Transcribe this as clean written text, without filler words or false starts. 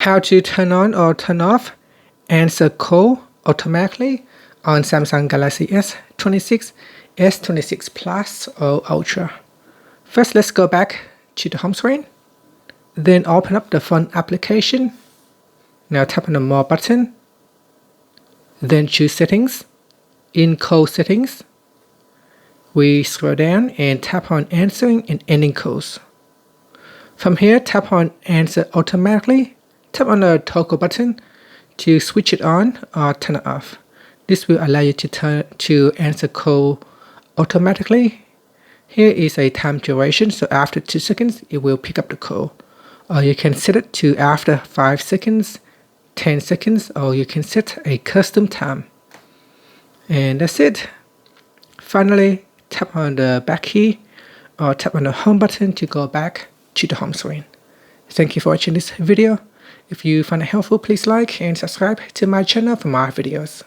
How to turn on or turn off answer call automatically on Samsung Galaxy S26, S26 Plus or Ultra. First, let's go back to the home screen. Then open up the phone application. Now tap on the More button. Then choose Settings. In Call Settings, we scroll down and tap on Answering and Ending Calls. From here, tap on Answer Automatically. Tap on the toggle button to switch it on or turn it off. This will allow you to answer call automatically. Here is a time duration, so after 2 seconds it will pick up the call. Or you can set it to after 5 seconds, 10 seconds, or you can set a custom time. And that's it. Finally, tap on the back key or tap on the home button to go back to the home screen. Thank you for watching this video. If you find it helpful, please like and subscribe to my channel for more videos.